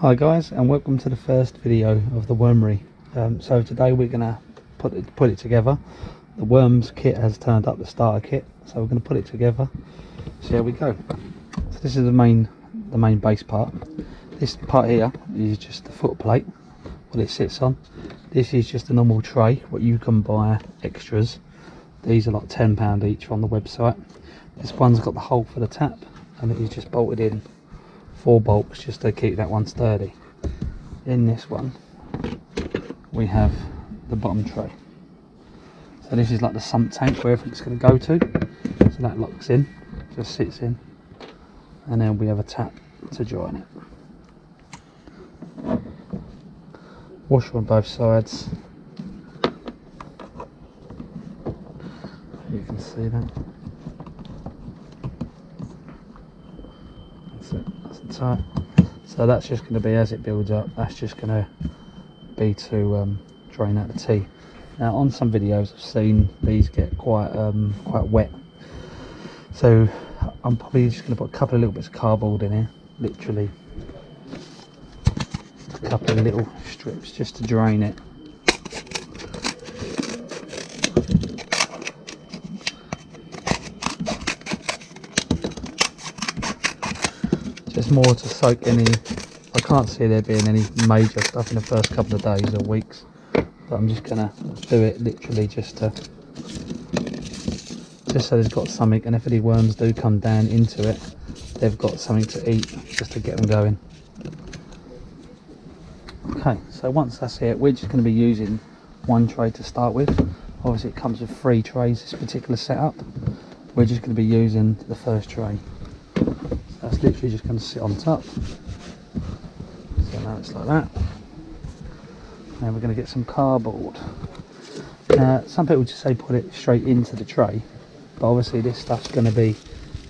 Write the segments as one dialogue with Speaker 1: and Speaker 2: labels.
Speaker 1: Hi guys, and welcome to the first video of the wormery. So today we're going to put it together. The worms kit has turned up, the starter kit, so we're going to put it together. So here we go. So this is the main base part. This part here is just the foot plate, what it sits on. This is just a normal tray, what you can buy extras. These are like £10 each on the website. This one's got the hole for the tap, and it is just bolted in 4 bolts just to keep that one sturdy. In this one we have the bottom tray. So this is like the sump tank where everything's going to go to. So that locks in, just sits in, and then we have a tap to join it. Washer on both sides. You can see that. Tight. So that's just going to be, as it builds up, that's just going to be to drain out the tea. Now on some videos I've seen these get quite wet, so I'm probably just going to put a couple of little bits of cardboard in here, literally a couple of little strips just to drain it. Just more to soak any. I can't see there being any major stuff in the first couple of days or weeks, but I'm just gonna do it literally just so there's got something, and if any worms do come down into it, they've got something to eat, just to get them going. Okay, so once that's it, we're just going to be using one tray to start with. Obviously it comes with 3 trays, this particular setup. We're just going to be using the first tray. That's literally just going to sit on top. So now it's like that. Now we're going to get some cardboard. Some people just say put it straight into the tray, but obviously this stuff's going to be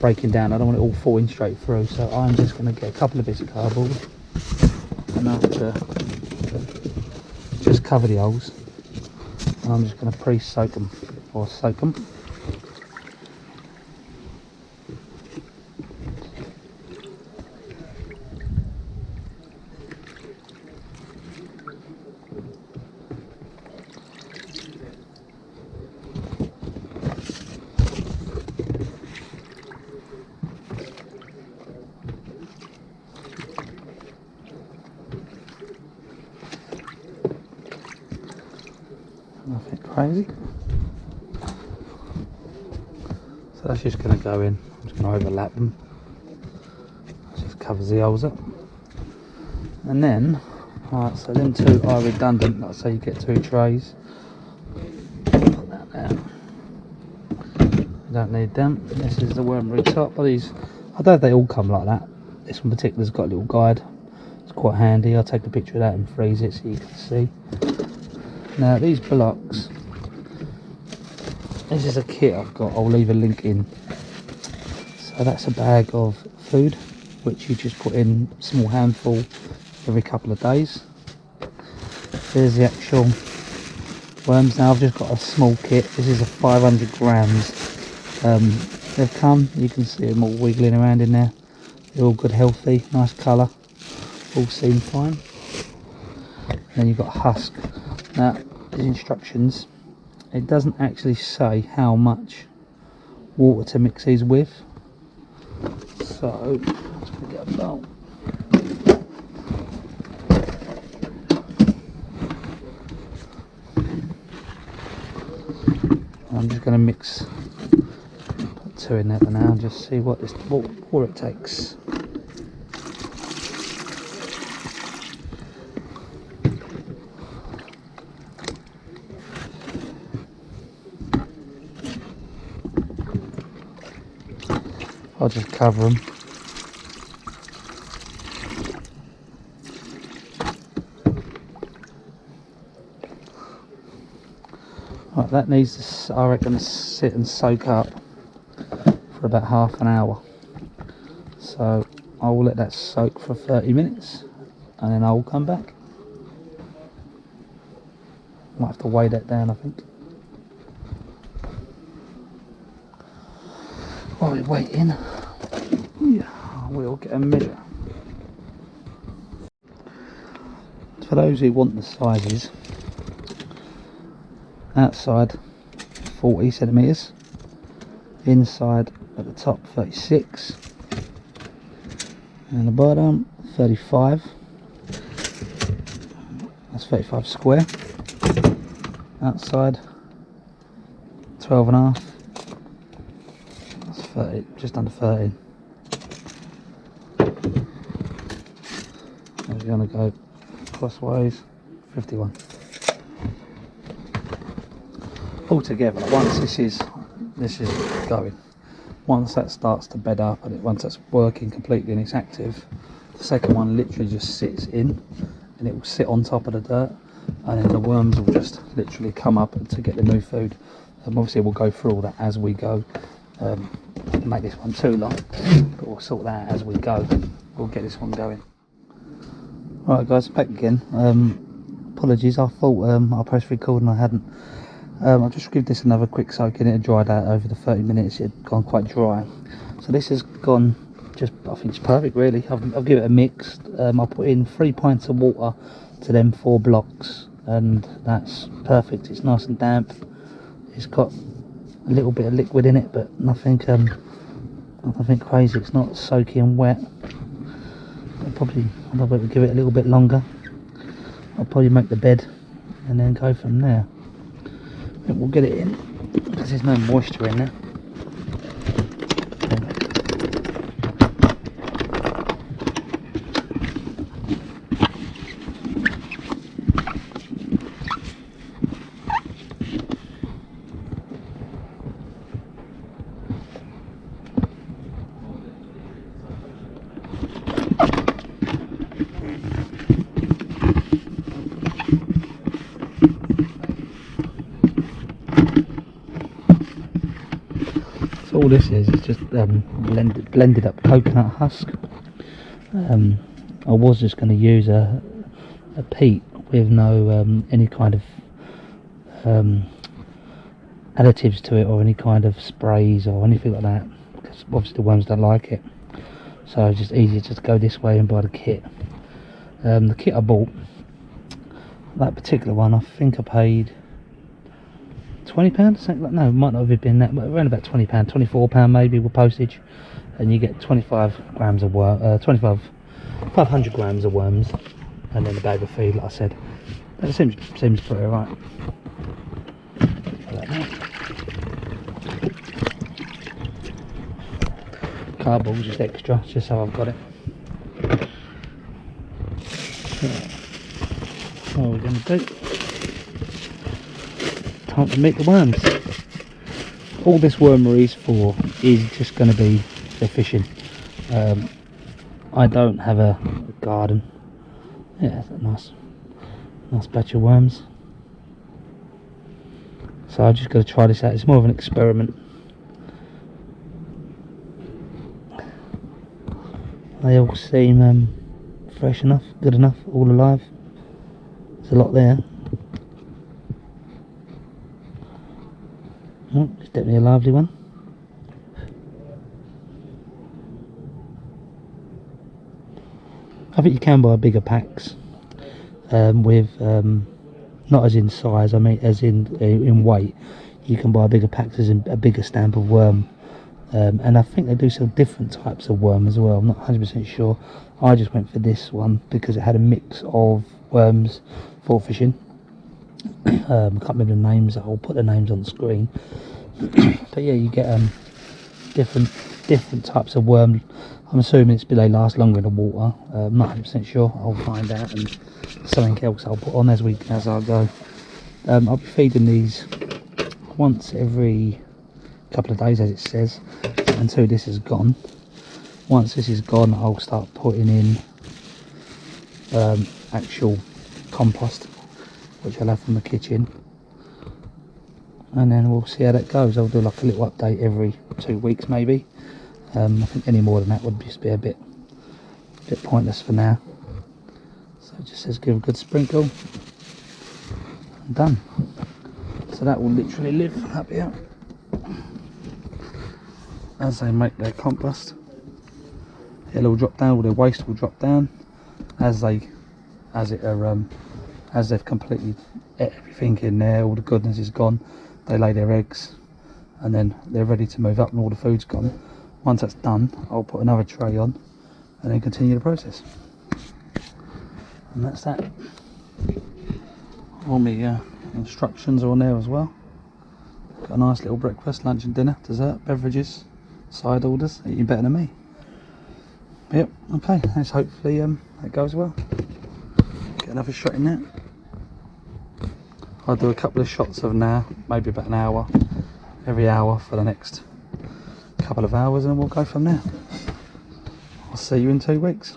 Speaker 1: breaking down. I don't want it all falling straight through, so I'm just going to get a couple of bits of cardboard, enough to just cover the holes. And I'm just going to pre-soak them, or soak them. Nothing crazy. So that's just going to go in. I'm just going to overlap them. That just covers the holes up. And then, alright, so them 2 are redundant. Like I say, you get 2 trays. Put that there. You don't need them. This is the wormery top. These, I don't know if they all come like that. This one in particular has got a little guide. It's quite handy. I'll take a picture of that and freeze it so you can see. Now these blocks, this is a kit I've got, I'll leave a link in. So that's a bag of food which you just put in a small handful every couple of days. There's the actual worms. Now I've just got a small kit. This is a 500 grams. They've come, you can see them all wiggling around in there. They're all good, healthy, nice colour, all seem fine. And then you've got husk. Now, these instructions, it doesn't actually say how much water to mix these with. So, I'm just going to get a bowl. I'm just going to mix, put 2 in there for now, and just see what water it takes. I'll just cover them. Right, that needs to, I reckon, sit and soak up for about half an hour. So I will let that soak for 30 minutes and then I will come back. Might have to weigh that down, I think. While we're waiting, we'll get a measure. for those who want the sizes, outside 40 centimeters, inside at the top 36, and the bottom 35. That's 35 square. Outside 12 and a half. That's 30, just under 13. And we're going to go crossways 51. Altogether, once this is going, once that starts to bed up and once that's working completely and it's active, the second one literally just sits in and it will sit on top of the dirt, and then the worms will just literally come up to get the new food. Obviously we'll go through all that as we go. Make this one too long, but we'll sort that out as we go. We'll get this one going. Alright guys, back again. Apologies, I thought I pressed record and I hadn't. I'll just give this another quick soak in. It had dried out over the 30 minutes. It had gone quite dry, so this has gone just, I think it's perfect really. I'll give it a mix. I'll put in 3 pints of water to them 4 blocks, and that's perfect. It's nice and damp. It's got a little bit of liquid in it, but nothing crazy. It's not soaky and wet. I'll probably give it a little bit longer. I'll probably make the bed and then go from there. I think we'll get it in because there's no moisture in there. All this is just blended up coconut husk. I was just going to use a peat with no any kind of additives to it or any kind of sprays or anything like that, because obviously the worms don't like it. So it's just easier to go this way and buy the kit. The kit I bought, that particular one, I think I paid £20, something like, no, it might not have been that, but around about £20, £24 maybe with postage, and you get 25 grams of 500 grams of worms, and then a bag of feed, like I said. That seems pretty alright. Cardboard just extra, just so I've got it. What are we going to do? Time to meet the worms. All this wormery is for is just going to be for fishing. I don't have a garden. Yeah, that's a nice batch of worms. So I just got to try this out. It's more of an experiment. They all seem fresh enough, good enough, all alive. There's a lot there. Oh, it's definitely a lively one. I think you can buy bigger packs with not as in size, I mean as in weight. You can buy bigger packs as in a bigger stamp of worm, and I think they do sell different types of worm as well. I'm not 100% sure. I just went for this one because it had a mix of worms for fishing. I can't remember the names. I'll put the names on the screen. But yeah, you get different types of worm. I'm assuming they last longer in the water. I'm not 100% sure. I'll find out, and something else I'll put on as I go. I'll be feeding these once every couple of days, as it says, until this is gone. Once this is gone, I'll start putting in actual compost, which I'll have from the kitchen, and then we'll see how that goes. I'll do like a little update every 2 weeks maybe. I think any more than that would just be a bit pointless for now. So it just says give a good sprinkle and done. So that will literally live up here as they make their compost. It'll drop down, all their waste will drop down as they as they've completely ate everything in there, all the goodness is gone, they lay their eggs and then they're ready to move up and all the food's gone. Once that's done, I'll put another tray on and then continue the process. And that's that. All my instructions are on there as well. Got a nice little breakfast, lunch and dinner, dessert, beverages, side orders, eating better than me. Yep, okay, let's hopefully that goes well. Get another shot in there. I'll do a couple of shots of now, maybe about an hour, every hour for the next couple of hours, and we'll go from there. I'll see you in 2 weeks.